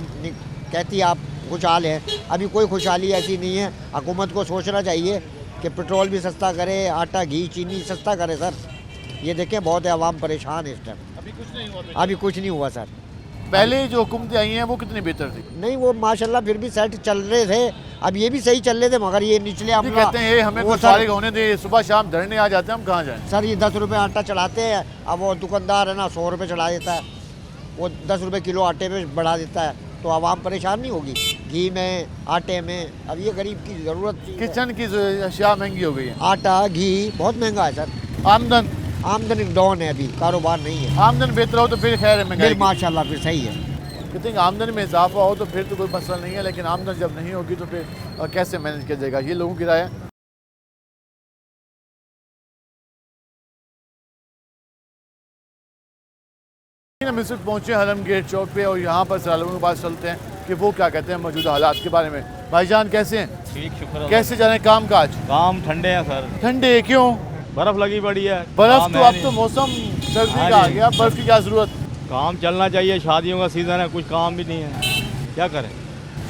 कहती आप खुशहाल है। अभी कोई खुशहाली ऐसी नहीं है। हुकूमत को सोचना चाहिए कि पेट्रोल भी सस्ता करे, आटा घी चीनी सस्ता करे सर। ये देखें, बहुत आवाम परेशान है इस टाइम। अभी कुछ नहीं हुआ सर। पहले जो हुकूमतें आई हैं वो कितनी बेहतर थी? नहीं, वो माशाल्लाह फिर भी सेट चल रहे थे। अब ये भी सही चल रहे थे, मगर ये निचले ये कहते हैं ये हमें तो फारिग होने दे, सुबह शाम धरने आ जाते हैं, हम कहाँ जाएं? सर ये 10 रुपये आटा चढ़ाते हैं। अब वो दुकानदार है ना 100 रुपये चढ़ा देता है, वो 10 रुपये किलो आटे पे बढ़ा देता है, तो आवाम परेशान नहीं होगी घी में, आटे में। अब ये गरीब की ज़रूरत। किचन की अशिया महंगी हो गई है। आटा घी बहुत महंगा है सर। आमदन डाउन है, अभी कारोबार नहीं है। आमदन बेहतर हो तो फिर खैर है, महंगाई माशाल्लाह फिर सही है। कहते हैं आमदन में इजाफा हो तो फिर तो कोई मसला नहीं है, लेकिन आमदन जब नहीं होगी तो फिर कैसे मैनेज किया जाएगा? ये लोगों की राय है। हम इस वक्त पहुंचे हरम गेट चौक पे और यहाँ पर सर लोगों के पास चलते हैं कि वो क्या कहते हैं मौजूदा हालात के बारे में। भाईजान कैसे हैं? ठीक, शुक्र। कैसे जा रहे हैं काम काज? काम ठंडे हैं सर। ठंडे क्यों? बर्फ लगी पड़ी है। बर्फ तो अब तो मौसम सर्दी का आ गया, बर्फ की क्या जरूरत? काम चलना चाहिए, शादियों का सीजन है, कुछ काम भी नहीं है, क्या करें?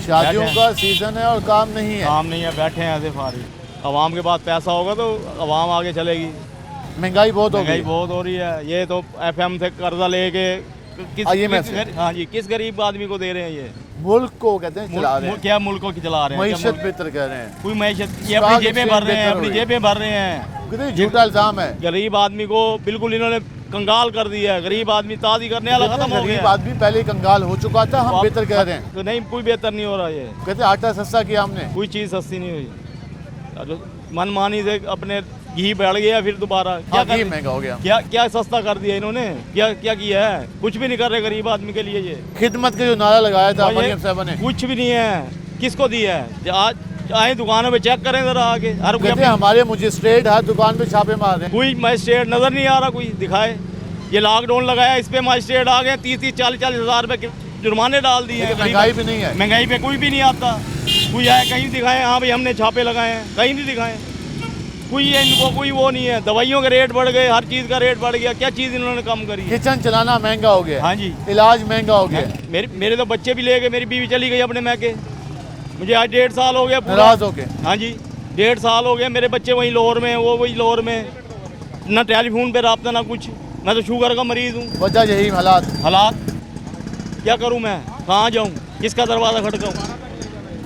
शादियों का सीजन है और काम नहीं है। काम नहीं है, बैठे हैं ऐसे फारिग। अवाम के पास पैसा होगा तो अवाम आगे चलेगी। महंगाई बहुत हो गई। महंगाई बहुत हो रही है। ये तो FM से कर्जा लेके किस गरीब आदमी को दे रहे हैं? ये मुल्क को कहते हैं चला रहे हैं। क्या मुल्क को चला रहे हैं? मईशत बेहतर कह रहे हैं। कोई मईशत, ये अपनी जेबें भर रहे हैं, अपनी जेबें भर रहे हैं। कितनी झूठा इल्जाम है। गरीब आदमी को बिल्कुल इन्होंने कंगाल कर दिया है। गरीब आदमी ताज़ी करने वाला खत्म हो गया। गरीब आदमी पहले कंगाल हो चुका था, हम बेहतर कह रहे हैं। तो नहीं, कोई बेहतर नहीं हो रहा। ये कहते आटा सस्ता किया हमने, कोई चीज़ सस्ती नहीं हुई। मनमानी से अपने घी बढ़ गया, फिर दोबारा क्या घी महंगा हो गया। क्या सस्ता कर दिया इन्होंने? क्या किया है? कुछ भी नहीं कर रहे गरीब आदमी के लिए। ये खिदमत का जो नारा लगाया था मरियम साहबा ने, कुछ भी नहीं है। किसको दिया है? आज आए दुकानों पे चेक करें जरा आगे। कहते हमारे मजिस्ट्रेट हर दुकान पे छापे मार रहे हैं। कोई मजिस्ट्रेट नजर नहीं आ रहा, कोई दिखाए। ये लॉकडाउन लगाया, इस पे मजिस्ट्रेट आ गए, 30-40 हज़ार रुपये जुर्माने डाल दिए। महंगाई भी नहीं है। महंगाई पे कोई भी नहीं आता। कोई आए कहीं दिखाए, हाँ भाई हमने छापे लगाए हैं, कहीं नहीं दिखाए। कोई इनको कोई वो नहीं है। दवाइयों के रेट बढ़ गए, हर चीज़ का रेट बढ़ गया। क्या चीज़ इन्होंने कम करी? किचन चलाना महंगा हो गया। हाँ जी, इलाज महंगा हो गया। मेरे तो बच्चे भी ले गए, मेरी बीवी चली गई अपने मैके। मुझे आज 1.5 साल हो गया। नाराज हो गए? हाँ जी, 1.5 साल हो गया। मेरे बच्चे वहीं लाहौर में, वो वही लाहौर में, ना टेलीफोन पे रब्ता ना कुछ। मैं तो शुगर का मरीज़ हूँ। वजह यही हालात। क्या करूँ मैं? कहाँ जाऊँ? किसका दरवाज़ा खटकाऊँ?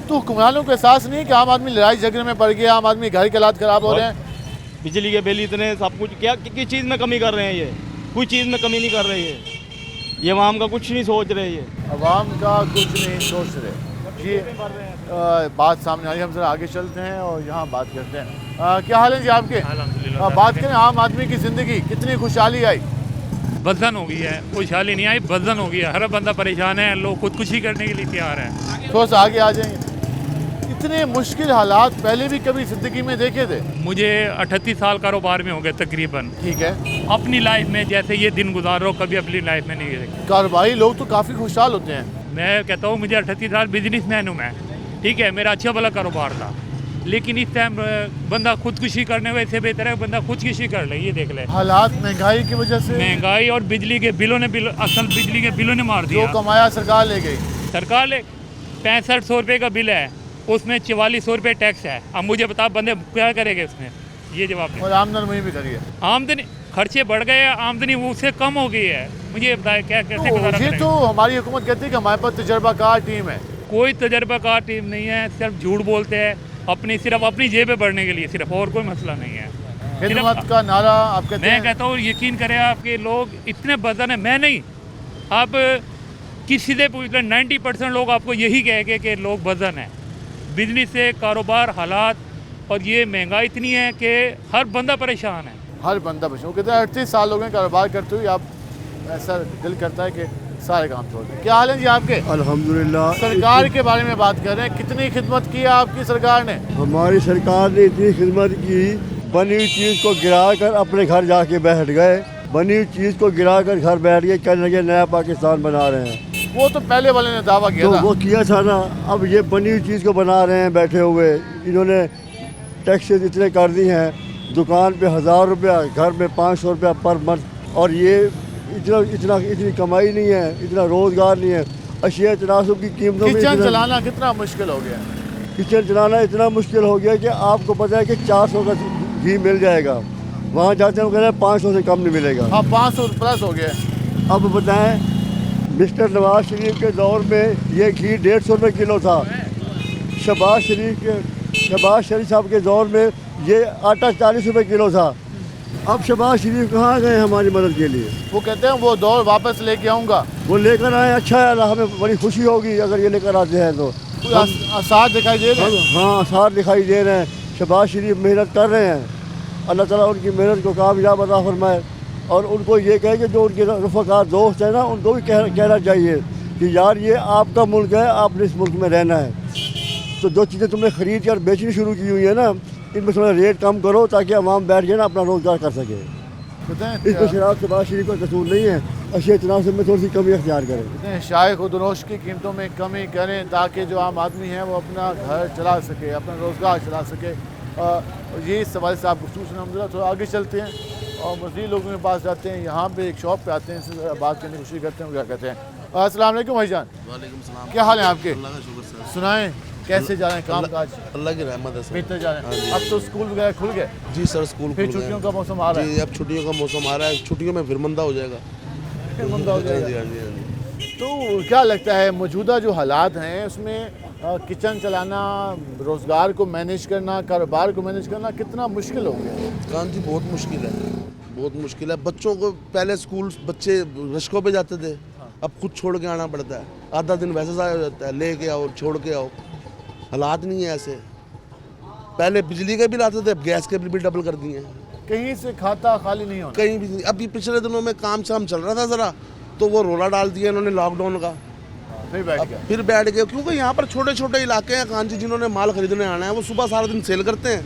तो हुक्मरानों को एहसास नहीं कि आम आदमी लड़ाई झगड़े में पड़ गया, आम आदमी घर के हालात खराब हो रहे हैं। बिजली के बिल इतने, सब कुछ। क्या किस चीज़ में कमी कर रहे हैं? ये कोई चीज़ में कमी नहीं कर रहे। ये आवाम का कुछ नहीं सोच रहे। ये अवाम का कुछ नहीं सोच रहे। ये बात सामने आई। हम जरा आगे चलते हैं और यहाँ बात करते हैं। क्या हाल है जी आपके? बात करें आम आदमी की ज़िंदगी, कितनी खुशहाली आई? बदन हो गई है, खुशहाली नहीं आई, बदन हो गई है। हर बंदा परेशान है, लोग खुदकुशी करने के लिए तैयार है। थोड़ा सा आगे आ जाएंगे। इतने मुश्किल हालात पहले भी कभी ज़िंदगी में देखे थे? मुझे 38 साल कारोबार में हो गए तकरीबन। ठीक है। अपनी लाइफ में जैसे ये दिन गुजार रहा हूं, कभी अपनी लाइफ में नहीं देखे। कारोबारी लोग तो काफ़ी खुशहाल होते हैं। मैं कहता हूँ मुझे 38 साल बिजनेसमैन हूँ मैं, ठीक है, मेरा अच्छा भला कारोबार था, लेकिन इस टाइम बंदा खुदकुशी करने वैसे बेहतर है बंदा खुदकुशी कर ले। ये देख ले हालात महंगाई की वजह से। महंगाई और बिजली के बिलों ने असल बिजली के बिलों ने मार दिया। जो कमाया सरकार ले गई। सरकार ले 6500 रुपये का बिल है, उसमें 4400 रुपये टैक्स है। अब मुझे बता बंदे क्या करेंगे उसमें? ये जवाब। और आमदनी वही भी करिए। आमदनी, खर्चे बढ़ गए, आमदनी उससे कम हो गई है। मुझे बताए क्या कैसे गुजारा ये तो हमारी हुकूमत कहती है कि हमारे पास तजर्बाकार टीम है। कोई तजर्बाकार टीम नहीं है, सिर्फ झूठ बोलते हैं सिर्फ अपनी जेब में बढ़ने के लिए, सिर्फ और कोई मसला नहीं है। खिदमत का नारा आप कहते हैं? मैं कहता हूँ यकीन करें आपके लोग इतने बदन है। मैं नहीं, आप किसी से पूछ लें 90% लोग आपको यही कहेंगे कि लोग बदन है। बिजनेस से, कारोबार, हालात और ये महंगाई इतनी है कि हर बंदा परेशान है। हर बंदा परेशान। कहते हैं 38 साल हो गए कारोबार करते हुए, आप ऐसा दिल करता है कि सारे काम छोड़ दें। क्या हाल है जी आपके? अल्हम्दुलिल्लाह। सरकार के बारे में बात कर रहे हैं, कितनी खिदमत की है आपकी सरकार ने? हमारी सरकार ने इतनी खिदमत की, बनी हुई चीज़ को गिरा कर अपने घर जाके बैठ गए। बनी हुई चीज़ को गिरा कर घर बैठ गए, कहने लगे नया पाकिस्तान बना रहे हैं। वो तो पहले वाले ने दावा किया तो था। वो किया था ना, अब ये बनी हुई चीज़ को बना रहे हैं बैठे हुए। इन्होंने टैक्सेस इतने कर दी हैं, दुकान पे 1000 रुपया, घर में 500 रुपया पर मंथ, और ये इतनी कमाई नहीं है, इतना रोज़गार नहीं है। अशिया तनासब की कीमतों में किचन चलाना कितना मुश्किल हो गया। किचन चलाना इतना मुश्किल हो गया कि आपको पता है कि 400 का घी मिल जाएगा, वहाँ जाते हैं कह रहे हैं 500 से कम नहीं मिलेगा। हाँ 500 प्लस हो गया। अब बताएं, मिस्टर नवाज शरीफ के दौर में ये घी 150 रुपये किलो था। शहबाज शरीफ साहब के दौर में ये आटा 40 रुपये किलो था। अब शहबाज शरीफ कहाँ गए हमारी मदद के लिए? वो कहते हैं वो दौर वापस लेके आऊँगा। वो लेकर आए, अच्छा है, अल्लाह हमें बड़ी खुशी होगी अगर ये लेकर आते हैं तो। आसार दिखाई दे रहे हैं। हाँ आसार दिखाई दे रहे हैं। शहबाज शरीफ मेहनत कर रहे हैं, अल्लाह ताला उनकी मेहनत को कामयाब अता फरमाए। और उनको ये कहे कि जो उनके रफ़ाकार दोस्त हैं ना, उनको भी कहना चाहिए कि यार ये आपका मुल्क है, आपने इस मुल्क में रहना है। तो जो चीज़ें तुमने ख़रीद कर बेचनी शुरू की हुई है ना, इनमें थोड़ा रेट कम करो ताकि अवाम बैठ जाए ना, अपना रोज़गार कर सके। इसमें शराब शहबाज शरीफ का कसूर नहीं है, अशिया तनासब में थोड़ी सी कमी अख्तियार करें। शाय खुदनोश की कीमतों में कमी करें ताकि जो आम आदमी है वो अपना घर चला सके, अपना रोज़गार चला सके। ये इस सवाल से आप गुफ्तगू हम थोड़ा आगे चलते हैं और मज़ीद लोगों के पास जाते हैं। यहाँ पे एक शॉप पे आते हैं, इससे बात करने की कोशिश करते हैं, क्या कहते हैं। अस्सलाम वालेकुम भाईजान। वालेकुम सलाम। क्या हाल है आपके? अल्लाह का शुक्र सर। सुनाएं कैसे जा रहे हैं काम काज? अल्लाह की रहमत है सर। बेहतर जा रहे हैं। अब तो स्कूल वगैरह खुल गए? जी सर, स्कूल फिर छुट्टियों का मौसम आ रहा है। अब छुट्टियों का मौसम आ रहा है, छुट्टियों में फिर मंदा हो जाएगा। फिर मंदा हो जाएगा। तो क्या लगता है मौजूदा जो हालात हैं उसमें किचन चलाना, रोज़गार को मैनेज करना, कारोबार को मैनेज करना कितना मुश्किल हो गया? कान जी बहुत मुश्किल है, बहुत मुश्किल है। बच्चों को पहले स्कूल बच्चे रिश्कों पे जाते थे, अब खुद छोड़ के आना पड़ता है। आधा दिन वैसे ज़ाया हो जाता है, ले के आओ छोड़ के आओ। हालात नहीं है ऐसे। पहले बिजली के बिल आते थे, अब गैस के बिल भी डबल कर दिए हैं। कहीं से खाता खाली नहीं होना। कहीं भी नहीं। अभी पिछले दिनों में काम शाम चल रहा था ज़रा, तो वो रोला डाल दिया इन्होंने लॉकडाउन का। फिर बैठ गए क्योंकि यहाँ पर छोटे छोटे इलाके हैं खान जी, जिन्होंने माल खरीदने आना है वो सुबह सारा दिन सेल करते हैं,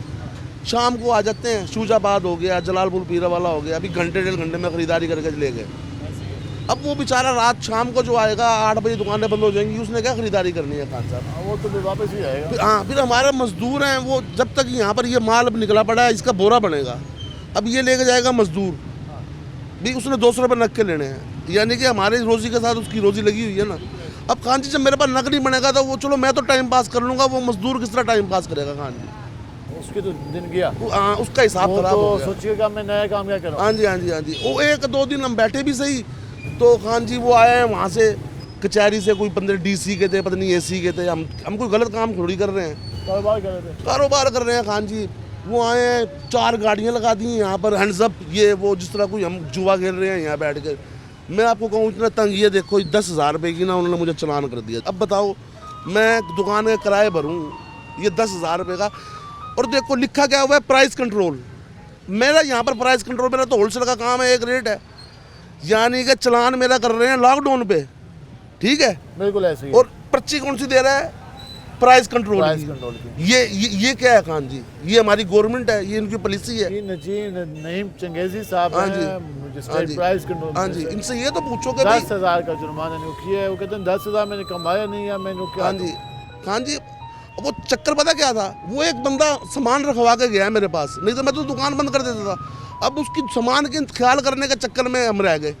शाम को आ जाते हैं। शूजाबाद हो गया, जलालपुर पीरावाला हो गया, अभी घंटे 1.5 घंटे में ख़रीदारी करके ले गए। अब वो बेचारा रात शाम को जो आएगा 8 बजे दुकानें बंद हो जाएंगी, उसने क्या ख़रीदारी करनी है खान साहब? वो तो फिर वापस ही आएगा। हाँ, फिर हमारे मजदूर हैं, वो जब तक यहाँ पर ये माल अब निकला पड़ा है, इसका बोरा बनेगा, अब ये लेके जाएगा मजदूर भी, उसने 200 रुपये नग के लेने हैं, यानी कि हमारे रोज़ी के साथ उसकी रोज़ी लगी हुई है ना। अब खान जी जब मेरे पास नग नहीं बनेगा तो वो चलो मैं तो टाइम पास कर लूँगा, वो मजदूर किस तरह टाइम पास करेगा खान जी? उसके तो दिन गया। हाँ, उसका हिसाब खराब हो गया। सोचिएगा मैं नया काम क्या करूँ। हाँ जी, हाँ जी, हाँ जी। वो 1-2 दिन हम बैठे भी सही, तो खान जी वो आए हैं वहाँ से कचहरी से, कोई 15 DC के थे, पता नहीं AC के थे। हम कोई गलत काम थोड़ी कर रहे हैं, कारोबार कर रहे हैं खान जी। वो आए हैं, 4 गाड़ियाँ लगा दी यहाँ पर, हैंड्सअप, ये वो, जिस तरह कोई हम जुआ खेल रहे हैं यहाँ बैठ कर। मैं आपको कहूँ इतना तंग, ये देखो 10,000 रुपये की ना उन्होंने मुझे चालान कर दिया। अब बताओ मैं दुकान का किराए भरूँ ये 10,000 रुपये का, और देखो लिखा क्या हुआ है, प्राइस कंट्रोल। मेरा यहाँ पर प्राइस कंट्रोल, मेरा तो होलसेल का काम है, एक रेट है, यानी कि चालान मेरा कर रहे हैं लॉकडाउन पे, ठीक है, बिल्कुल ऐसे ही। और पर्ची कौन सी दे रहा है? प्राइस कंट्रोल की। ये क्या है खान जी? ये हमारी गवर्नमेंट है, ये इनकी पॉलिसी है। नईम चंगेजी साहब हैं, प्राइस कंट्रोल। हाँ जी, इनसे ये तो पूछो कि 10,000 का जुर्माना नहीं किया है, वो कहते हैं 10,000 मैंने कमाया नहीं है, मैंने क्या। हाँ जी, खान जी वो चक्कर पता क्या था, वो एक बंदा सामान रखवा के गया है मेरे पास, नहीं तो मैं तो दुकान बंद कर देता था। अब उसकी सामान के ख्याल करने के चक्कर में हम रह गए,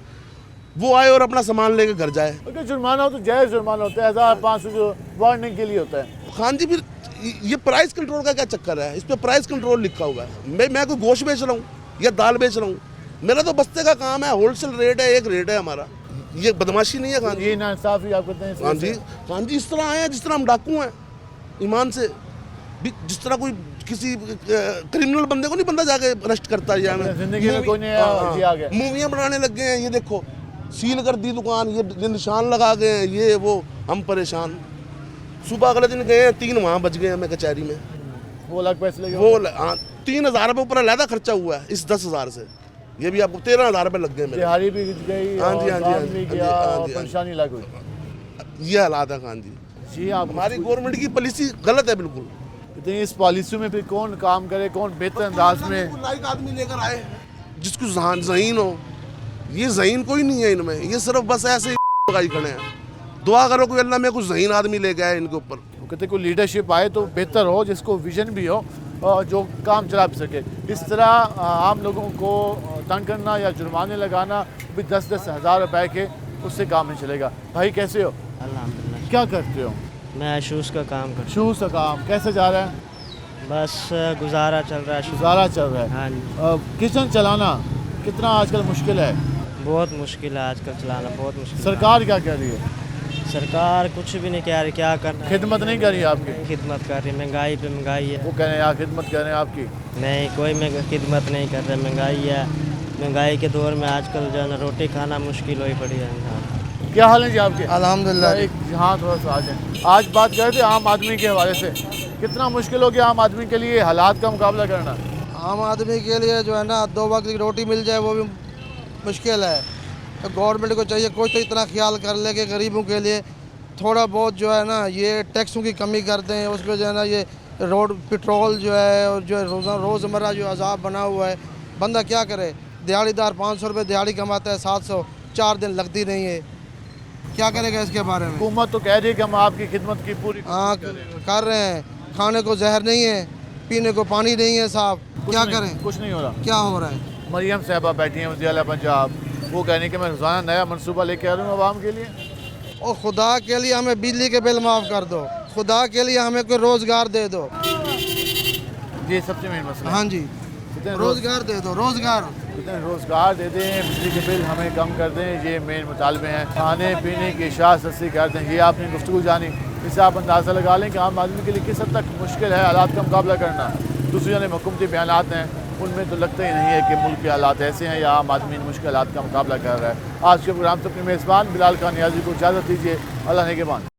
वो आए और अपना सामान लेके घर जाए। अगर जुर्माना हो तो जायज़ जुर्माना होता है, 1,500 जो वार्निंग के लिए होता है। खान जी फिर ये प्राइस कंट्रोल का क्या चक्कर है? इस पर प्राइस कंट्रोल लिखा हुआ है। मैं कोई गोश्त बेच रहा हूँ या दाल बेच रहा हूँ, मेरा तो बस्ते का काम है, होलसेल रेट है, एक रेट है हमारा। ये बदमाशी नहीं है खान जी, ये नाइंसाफी आप कहते हैं। हाँ जी, खान जी इस तरह आए हैं जिस तरह हम डाकू हैं ईमान से, जिस तरह कोई किसी क्रिमिनल बंदे को नहीं बंदा जाके अरेस्ट करता है। मूवियाँ बनाने लग गए हैं, ये देखो सील कर दी दुकान, ये निशान लगा गए हैं, ये वो, हम परेशान। सुबह अगले दिन गए हैं, 3 वहाँ बच गए हमें कचहरी में। वो अलग पैसे लगे, वो 3,000 रुपये ऊपर अलहदा खर्चा हुआ है इस 10,000 से, ये भी आपको 13,000 रुपये लग गए मेरे। दिहाड़ी भी गई। हाँ जी, हाँ जी, परेशानी लग गई, ये हालात है खान जी। जी आप, हमारी गवर्नमेंट की पॉलिसी गलत है बिल्कुल। इस पॉलिसी में फिर कौन काम करे, कौन बेहतर अंदाज में लाइक आदमी लेकर आए जिसको जहीन हो, ये जहीन कोई नहीं है इनमें, ये सिर्फ बस ऐसे ही खड़े हैं। दुआ करो कोई अल्लाह में कुछ जहीन आदमी लेके आए इनके ऊपर। वो कहते कोई लीडरशिप आए तो बेहतर हो, जिसको विजन भी हो और जो काम चला भी सके। इस तरह आम लोगों को तंग करना या जुर्माने लगाना भी 10-10 हज़ार रुपए के, उससे काम नहीं चलेगा। भाई कैसे हो? अल्हम्दुलिल्लाह। क्या करते हो? मैं शूज़ का काम करता शूज़ का काम। कैसे जा रहा है? हूँ। बस गुजारा चल रहा है। गुजारा चल रहा है। हाँ जी। किचन चलाना कितना आजकल मुश्किल है? बहुत मुश्किल है आजकल चलाना, बहुत मुश्किल। सरकार क्या कह रही है? सरकार कुछ भी नहीं कह रही, क्या करना। खिदमत नहीं कर रही आपकी? खिदमत कर रही, महंगाई पे महंगाई है। वो कह रहे हैं यार खिदमत कर रहे हैं आपकी। नहीं, कोई खिदमत नहीं कर रहे, महंगाई है। महंगाई के दौर में आजकल जो है ना रोटी खाना मुश्किल हुई पड़ी है इंसान। क्या हाल है जी आपके? अल्हम्दुलिल्लाह। एक हाँ थोड़ा सा आ जाए। आज बात कर रहे थे आम आदमी के हवाले से, कितना मुश्किल हो गया आम आदमी के लिए हालात का मुकाबला करना? आम आदमी के लिए जो है ना 2 वक्त की रोटी मिल जाए वो भी मुश्किल है। तो गवर्नमेंट को चाहिए कोई तो इतना ख्याल कर ले कि गरीबों के लिए थोड़ा बहुत जो है ना ये टैक्सों की कमी कर दें। उस पर जो है ना ये रोड पेट्रोल जो है और जो रोज़मर्रा जो अजाब बना हुआ है, बंदा क्या करे। दिहाड़ीदार 500 रुपये दिहाड़ी कमाता है, 700 4 दिन लगती नहीं है, क्या करेगा इसके बारे में? हुकूमत तो कह रही है कि हम आपकी खिदमत की पूरी हाँ कर रहे हैं। खाने को जहर नहीं है, पीने को पानी नहीं है साफ, क्या करें? कुछ नहीं हो रहा। क्या हो रहा है? मरियम साहबा बैठी हैं वज़ीर आला पंजाब, वो कहने कि मैं रोज़ाना नया मनसूबा लेके आ रहा हूँ आवाम के लिए। और खुदा के लिए हमें बिजली के बिल माफ़ कर दो, खुदा के लिए हमें कोई रोज़गार दे दो। ये सबसे मेन मसला। हाँ जी, रोज़गार दे दो, रोज़गार दे दें, बिजली के बिल हमें कम कर दें, ये मेन मुतालबे हैं। खाने पीने की इशाअत सस्ती कर दें, ये आपने गुफ्तगू जानी। इससे आप अंदाज़ा लगा लें कि आम आदमी के लिए किस हद तक मुश्किल है हालात का मुकाबला करना। दूसरी जाने हुकूमती बयानात हैं, उनमें तो लगता ही नहीं है कि मुल्क के हालात ऐसे हैं या आम आदमी इन मुश्किल हालात का मुकाबला कर रहा है। आज के प्रोग्राम से अपने मेज़बान बिलाल खान नियाज़ी को इजाज़त दीजिए। अल्लाह नेगहबान।